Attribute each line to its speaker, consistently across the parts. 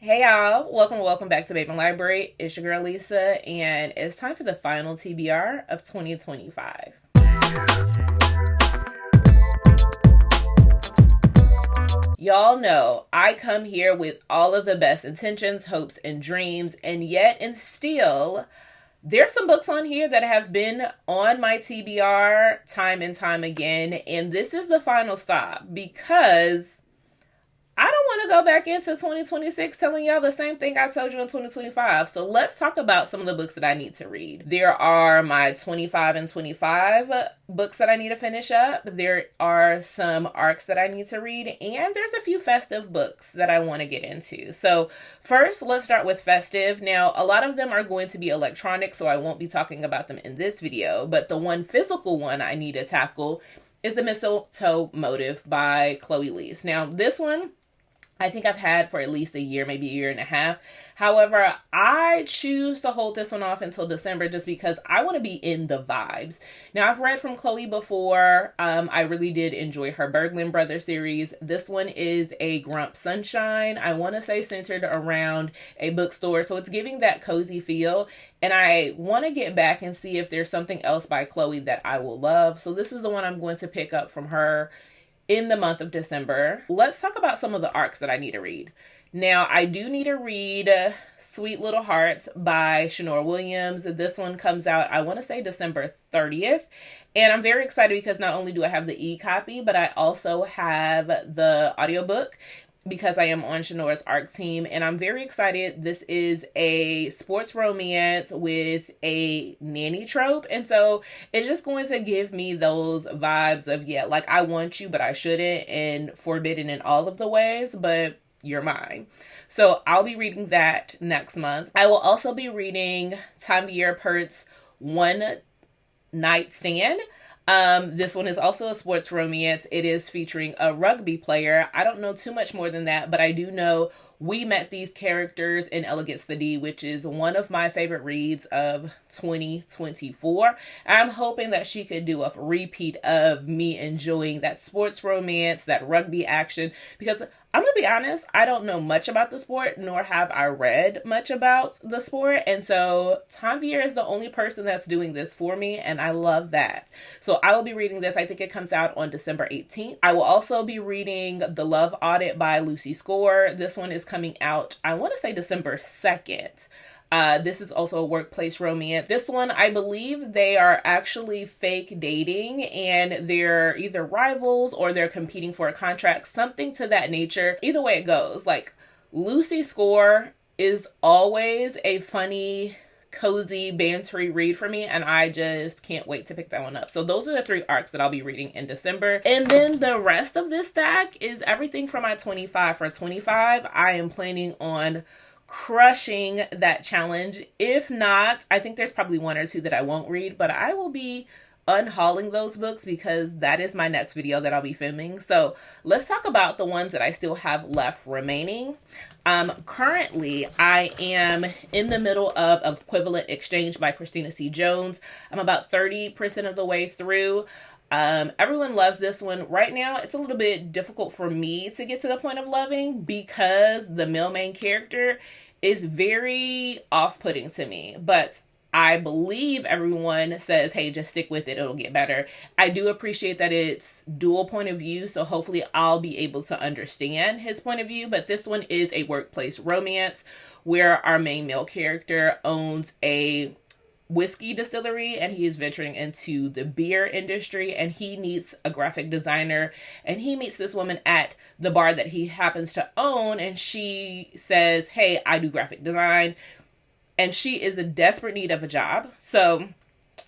Speaker 1: Hey y'all, welcome back to Babeinlibrary. It's your girl Lisa, and it's time for the final TBR of 2025. Y'all know I come here with all of the best intentions, hopes, and dreams, and yet and still, there's some books on here that have been on my TBR time and time again, and this is the final stop because I don't want to go back into 2026 telling y'all the same thing I told you in 2025. So let's talk about some of the books that I need to read. There are my 25 and 25 books that I need to finish up. There are some arcs that I need to read. And there's a few festive books that I want to get into. So first, let's start with festive. Now, a lot of them are going to be electronic, so I won't be talking about them in this video. But the one physical one I need to tackle is The Mistletoe Motive by Chloe Leese. Now, this one I think I've had for at least a year, maybe a year and a half. However, I choose to hold this one off until December just because I want to be in the vibes. Now, I've read from Chloe before. I really did enjoy her Berglund Brothers series. This one is a Grump Sunshine. I want to say centered around a bookstore. So it's giving that cozy feel. And I want to get back and see if there's something else by Chloe that I will love. So this is the one I'm going to pick up from her in the month of December. Let's talk about some of the arcs that I need to read. Now, I do need to read Sweet Little Hearts by Shanora Williams. This one comes out, I want to say December 30th. And I'm very excited because not only do I have the e-copy, but I also have the audiobook because I am on Shanora's ARC team, and I'm very excited. This is a sports romance with a nanny trope, and so it's just going to give me those vibes of, yeah, like I want you, but I shouldn't, and forbidden in all of the ways, but you're mine. So I'll be reading that next month. I will also be reading Tanveer Pert's One Night Stand. This one is also a sports romance. It is featuring a rugby player. I don't know too much more than that, but I do know we met these characters in Elegance the D, which is one of my favorite reads of 2024. I'm hoping that she could do a repeat of me enjoying that sports romance, that rugby action, because I'm going to be honest, I don't know much about the sport, nor have I read much about the sport. And so Tanveer is the only person that's doing this for me, and I love that. So I will be reading this. I think it comes out on December 18th. I will also be reading The Love Audit by Lucy Score. This one is coming out, I want to say December 2nd. This is also a workplace romance. This one, I believe they are actually fake dating and they're either rivals or they're competing for a contract, something to that nature. Either way it goes, like Lucy Score is always a funny, cozy, bantery read for me, and I just can't wait to pick that one up. So those are the 3 arcs that I'll be reading in December. And then the rest of this stack is everything from my 25. For 25, I am planning on crushing that challenge. If not, I think there's probably 1 or 2 that I won't read, but I will be unhauling those books because that is my next video that I'll be filming. So let's talk about the ones that I still have left remaining. Currently, I am in the middle of Equivalent Exchange by Christina C. Jones. I'm about 30% of the way through. Everyone loves this one. Right now, it's a little bit difficult for me to get to the point of loving because the male main character is very off-putting to me. But I believe everyone says, hey, just stick with it. It'll get better. I do appreciate that it's dual point of view, so hopefully I'll be able to understand his point of view. But this one is a workplace romance where our main male character owns a whiskey distillery and he is venturing into the beer industry, and he meets a graphic designer, and he meets this woman at the bar that he happens to own, and she says, hey, I do graphic design, and she is in desperate need of a job. So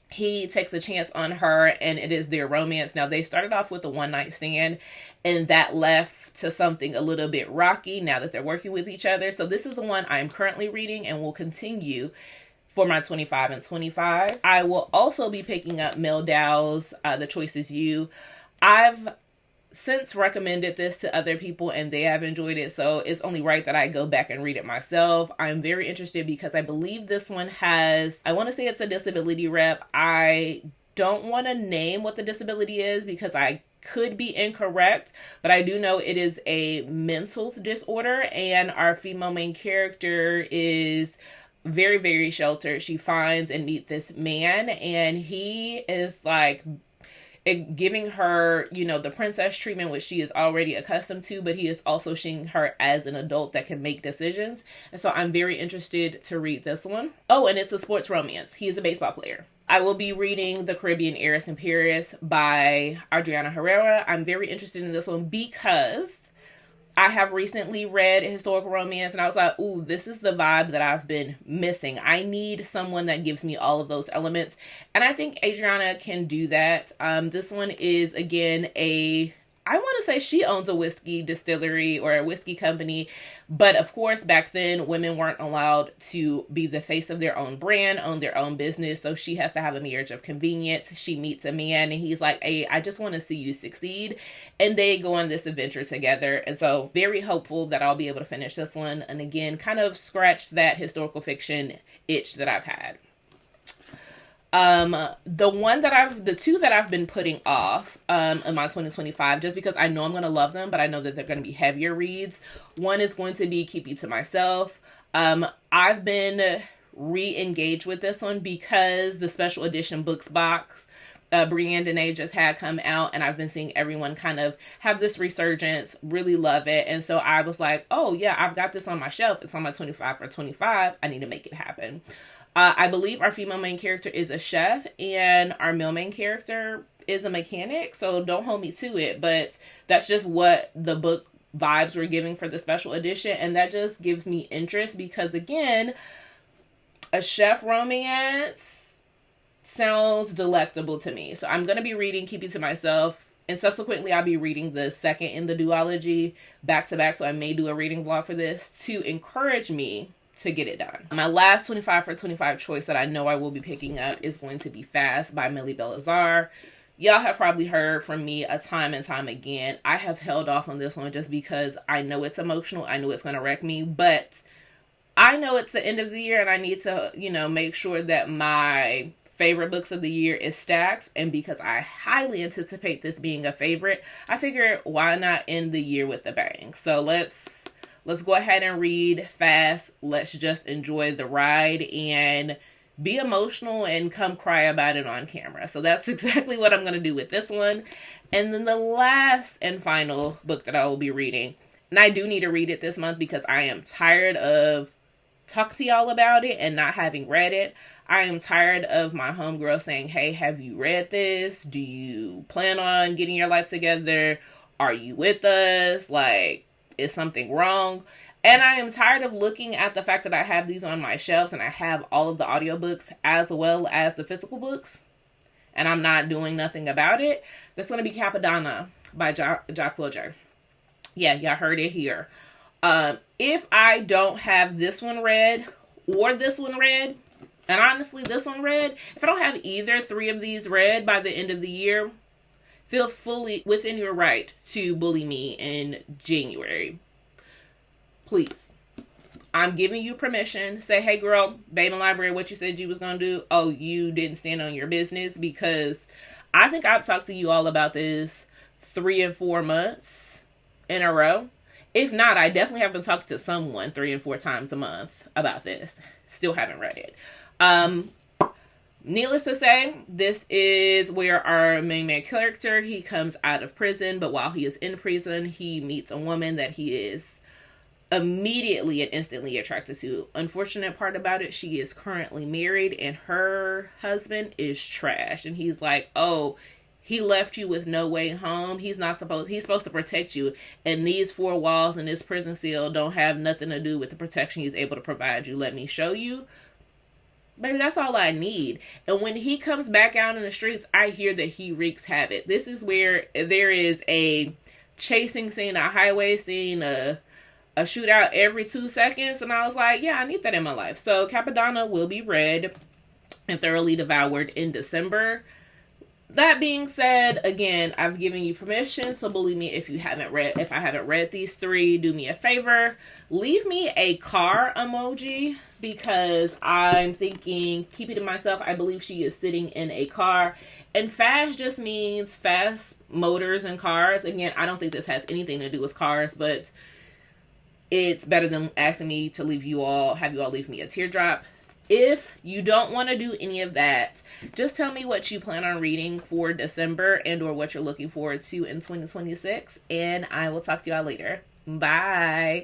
Speaker 1: he takes a chance on her, and it is their romance. Now, they started off with a one night stand, and that left to something a little bit rocky now that they're working with each other. So this is the one I'm currently reading and will continue for my 25 and 25. I will also be picking up Mel Dow's The Choice Is You. I've since recommended this to other people and they have enjoyed it, so it's only right that I go back and read it myself. I'm very interested because I believe this one has, I want to say it's a disability rep. I don't want to name what the disability is because I could be incorrect, but I do know it is a mental disorder, and our female main character is very, very sheltered. She finds and meets this man, and he is like giving her, the princess treatment, which she is already accustomed to, but he is also seeing her as an adult that can make decisions. And so I'm very interested to read this one. Oh, and it's a sports romance. He is a baseball player. I will be reading The Caribbean Heiress in Paris by Adriana Herrera. I'm very interested in this one because I have recently read a historical romance and I was like, ooh, this is the vibe that I've been missing. I need someone that gives me all of those elements. And I think Adriana can do that. This one is, again, I want to say she owns a whiskey distillery or a whiskey company. But of course, back then, women weren't allowed to be the face of their own brand, own their own business. So she has to have a marriage of convenience. She meets a man and he's like, hey, I just want to see you succeed. And they go on this adventure together. And so very hopeful that I'll be able to finish this one. And again, kind of scratch that historical fiction itch that I've had. The two that I've been putting off, in my 2025, just because I know I'm going to love them, but I know that they're going to be heavier reads. One is going to be Keep You to Myself. I've been re-engaged with this one because the special edition books box, Brienne Dene just had come out, and I've been seeing everyone kind of have this resurgence, really love it. And so I was like, oh yeah, I've got this on my shelf. It's on my 25 for 25. I need to make it happen. I believe our female main character is a chef and our male main character is a mechanic. So don't hold me to it, but that's just what the book vibes were giving for the special edition. And that just gives me interest because, again, a chef romance sounds delectable to me. So I'm going to be reading Keep You to Myself. And subsequently, I'll be reading the second in the duology back to back. So I may do a reading vlog for this to encourage me to get it done. My last 25 for 25 choice that I know I will be picking up is going to be Fast by Millie Belazar. Y'all have probably heard from me a time and time again. I have held off on this one just because I know it's emotional. I know it's going to wreck me, but I know it's the end of the year and I need to, make sure that my favorite books of the year is stacked. And because I highly anticipate this being a favorite, I figured why not end the year with a bang? So let's go ahead and read Fast. Let's just enjoy the ride and be emotional and come cry about it on camera. So that's exactly what I'm going to do with this one. And then the last and final book that I will be reading, and I do need to read it this month because I am tired of talking to y'all about it and not having read it. I am tired of my homegirl saying, hey, have you read this? Do you plan on getting your life together? Are you with us? Is something wrong? And I am tired of looking at the fact that I have these on my shelves and I have all of the audiobooks as well as the physical books and I'm not doing nothing about it. That's going to be Capadonna by Jack Wilger. Yeah, y'all heard it here. If I don't have this one read or this one read, and honestly this one read, if I don't have either three of these read by the end of the year, feel fully within your right to bully me in January. Please. I'm giving you permission. Say, hey girl, Babeinlibrary, what you said you was going to do. Oh, you didn't stand on your business, because I think I've talked to you all about this 3 and 4 months in a row. If not, I definitely have been talking to someone 3 and 4 times a month about this. Still haven't read it. Needless to say, this is where our main character, he comes out of prison, but while he is in prison, he meets a woman that he is immediately and instantly attracted to. Unfortunate part about it, she is currently married and her husband is trash. And he's like, oh, he left you with no way home. He's supposed to protect you. And these 4 walls in this prison cell don't have nothing to do with the protection he's able to provide you. Let me show you. Baby, that's all I need. And when he comes back out in the streets, I hear that he wreaks havoc. This is where there is a chasing scene, a highway scene, a shootout every 2 seconds. And I was like, yeah, I need that in my life. So Capadonna will be read and thoroughly devoured in December. that being said, again, I've given you permission, so believe me, if I haven't read these three, do me a favor, leave me a car emoji, because I'm thinking, keep it to myself, I believe she is sitting in a car. And fast just means fast motors and cars. Again, I don't think this has anything to do with cars, but it's better than asking me to have you all leave me a teardrop. If you don't want to do any of that, just tell me what you plan on reading for December and or what you're looking forward to in 2026, and I will talk to y'all later. Bye.